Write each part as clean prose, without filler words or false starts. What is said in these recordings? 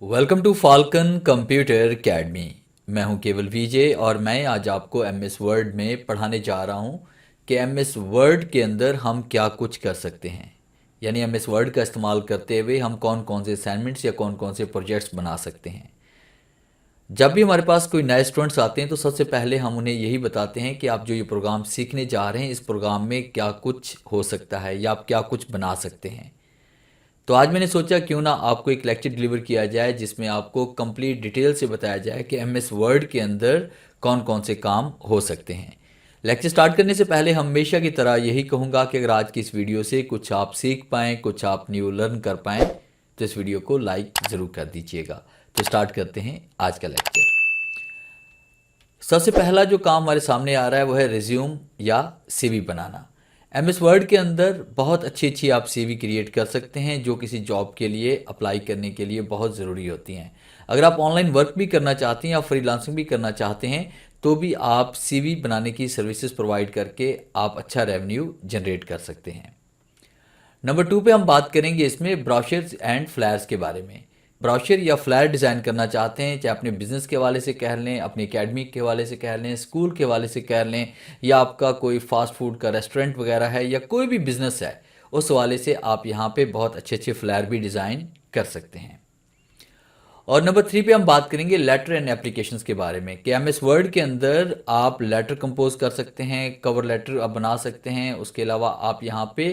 Welcome to Falcon computer academy. मैं हूं केवल विजय और मैं आज आपको एमएस वर्ड में पढ़ाने जा रहा हूं कि एमएस वर्ड के अंदर हम क्या कुछ कर सकते हैं। यानी एमएस वर्ड का इस्तेमाल करते हुए हम कौन कौन से असाइनमेंट्स या कौन कौन से प्रोजेक्ट्स बना सकते हैं। जब भी हमारे पास कोई नए स्टूडेंट्स आते हैं तो सबसे पहले हम उन्हें यही बताते हैं कि आप जो ये प्रोग्राम सीखने जा रहे हैं इस प्रोग्राम में क्या कुछ हो सकता है या आप क्या कुछ बना सकते हैं। तो आज मैंने सोचा क्यों ना आपको एक लेक्चर डिलीवर किया जाए जिसमें आपको कंप्लीट डिटेल से बताया जाए कि एमएस वर्ड के अंदर कौन कौन से काम हो सकते हैं। लेक्चर स्टार्ट करने से पहले हमेशा की तरह यही कहूँगा कि अगर आज की इस वीडियो से कुछ आप सीख पाएँ, कुछ आप न्यू लर्न कर पाएँ तो इस वीडियो को लाइक ज़रूर कर दीजिएगा। तो स्टार्ट करते हैं आज का लेक्चर। सबसे पहला जो काम हमारे सामने आ रहा है वो है रिज्यूम या सीवी बनाना। एमएस वर्ड के अंदर बहुत अच्छी अच्छी आप सीवी क्रिएट कर सकते हैं जो किसी जॉब के लिए अप्लाई करने के लिए बहुत ज़रूरी होती हैं। अगर आप ऑनलाइन वर्क भी करना चाहते हैं या फ्रीलांसिंग भी करना चाहते हैं तो भी आप सीवी बनाने की सर्विसेज प्रोवाइड करके आप अच्छा रेवेन्यू जनरेट कर सकते हैं। नंबर 2 पे हम बात करेंगे इसमें ब्रोशर्स एंड फ्लायर्स के बारे में। ब्रोशर या फ्लायर डिज़ाइन करना चाहते हैं, चाहे अपने बिजनेस के हवाले से कह लें, अपनी एकेडमी के हवाले से कह लें, स्कूल के हवाले से कह लें, या आपका कोई फास्ट फूड का रेस्टोरेंट वगैरह है या कोई भी बिजनेस है, उस हवाले से आप यहाँ पे बहुत अच्छे अच्छे फ्लायर भी डिज़ाइन कर सकते हैं। और नंबर 3 पे हम बात करेंगे लेटर एंड एप्लीकेशंस के बारे में कि एमएस वर्ड के अंदर आप लेटर कंपोज कर सकते हैं, कवर लेटर आप बना सकते हैं। उसके अलावा आप यहाँ पे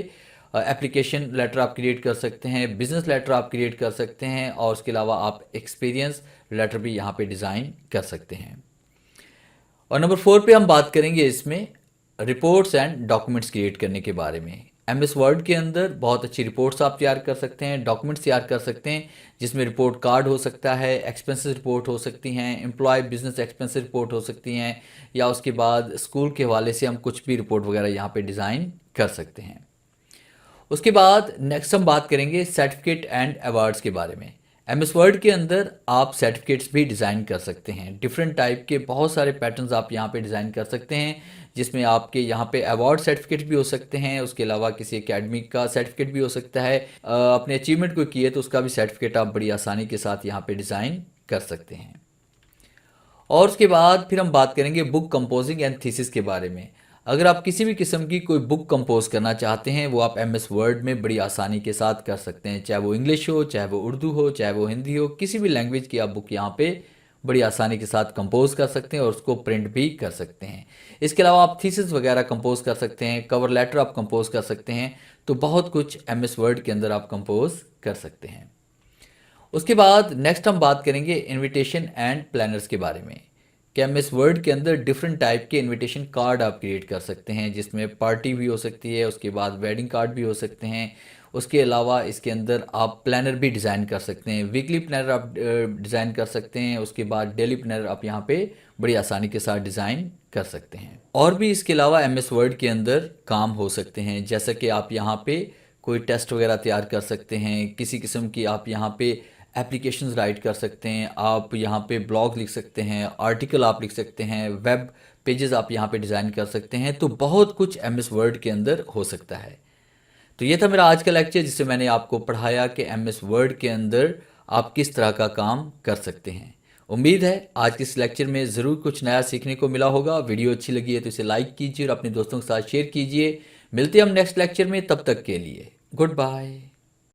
एप्लीकेशन लेटर आप क्रिएट कर सकते हैं, बिजनेस लेटर आप क्रिएट कर सकते हैं और उसके अलावा आप एक्सपीरियंस लेटर भी यहाँ पे डिज़ाइन कर सकते हैं। और नंबर 4 पे हम बात करेंगे इसमें रिपोर्ट्स एंड डॉक्यूमेंट्स क्रिएट करने के बारे में। एमएस वर्ड के अंदर बहुत अच्छी रिपोर्ट्स आप तैयार कर सकते हैं, डॉक्यूमेंट्स तैयार कर सकते हैं जिसमें रिपोर्ट कार्ड हो सकता है, एक्सपेंसेस रिपोर्ट हो सकती हैं, एम्प्लॉय बिजनेस एक्सपेंसेस रिपोर्ट हो सकती हैं, या उसके बाद स्कूल के हवाले से हम कुछ भी रिपोर्ट वगैरह यहाँ पे डिज़ाइन कर सकते हैं। उसके बाद नेक्स्ट हम बात करेंगे सर्टिफिकेट एंड अवार्ड्स के बारे में। एमएस वर्ड के अंदर आप सर्टिफिकेट्स भी डिज़ाइन कर सकते हैं। डिफरेंट टाइप के बहुत सारे पैटर्न्स आप यहाँ पे डिज़ाइन कर सकते हैं जिसमें आपके यहाँ पे अवार्ड सर्टिफिकेट भी हो सकते हैं, उसके अलावा किसी एकेडमिक का सर्टिफिकेट भी हो सकता है। अपने अचीवमेंट को किए तो उसका भी सर्टिफिकेट आप बड़ी आसानी के साथ यहाँ पे डिज़ाइन कर सकते हैं। और उसके बाद फिर हम बात करेंगे बुक कंपोजिंग एंड थीसिस के बारे में। अगर आप किसी भी किस्म की कोई बुक कंपोज करना चाहते हैं वो आप एमएस वर्ड में बड़ी आसानी के साथ कर सकते हैं, चाहे वो इंग्लिश हो, चाहे वो उर्दू हो, चाहे वो हिंदी हो, किसी भी लैंग्वेज की आप बुक यहाँ पे बड़ी आसानी के साथ कंपोज कर सकते हैं और उसको प्रिंट भी कर सकते हैं। इसके अलावा आप थीसिस वगैरह कंपोज कर सकते हैं, कवर लेटर आप कंपोज कर सकते हैं। तो बहुत कुछ एमएस वर्ड के अंदर आप कंपोज कर सकते हैं। उसके बाद नेक्स्ट हम बात करेंगे इनविटेशन एंड प्लानर्स के बारे में कि एमएस वर्ड के अंदर डिफरेंट टाइप के इनविटेशन कार्ड आप क्रिएट कर सकते हैं जिसमें पार्टी भी हो सकती है, उसके बाद वेडिंग कार्ड भी हो सकते हैं। उसके अलावा इसके अंदर आप प्लानर भी डिज़ाइन कर सकते हैं, वीकली प्लानर आप डिज़ाइन कर सकते हैं। उसके बाद डेली प्लानर आप यहाँ पे बड़ी आसानी के साथ डिज़ाइन कर सकते हैं। और भी इसके अलावा एमएस वर्ड के अंदर काम हो सकते हैं जैसा कि आप यहाँ पे कोई टेस्ट वगैरह तैयार कर सकते हैं, किसी किस्म की आप यहाँ पे एप्लीकेशंस राइट कर सकते हैं, आप यहाँ पे ब्लॉग लिख सकते हैं, आर्टिकल आप लिख सकते हैं, वेब पेजेस आप यहाँ पे डिज़ाइन कर सकते हैं। तो बहुत कुछ एमएस वर्ड के अंदर हो सकता है। तो ये था मेरा आज का लेक्चर जिससे मैंने आपको पढ़ाया कि एमएस वर्ड के अंदर आप किस तरह का काम कर सकते हैं। उम्मीद है आज के इस लेक्चर में ज़रूर कुछ नया सीखने को मिला होगा। वीडियो अच्छी लगी है तो इसे लाइक कीजिए और अपने दोस्तों के साथ शेयर कीजिए। मिलते हैं हम नेक्स्ट लेक्चर में, तब तक के लिए गुड बाय।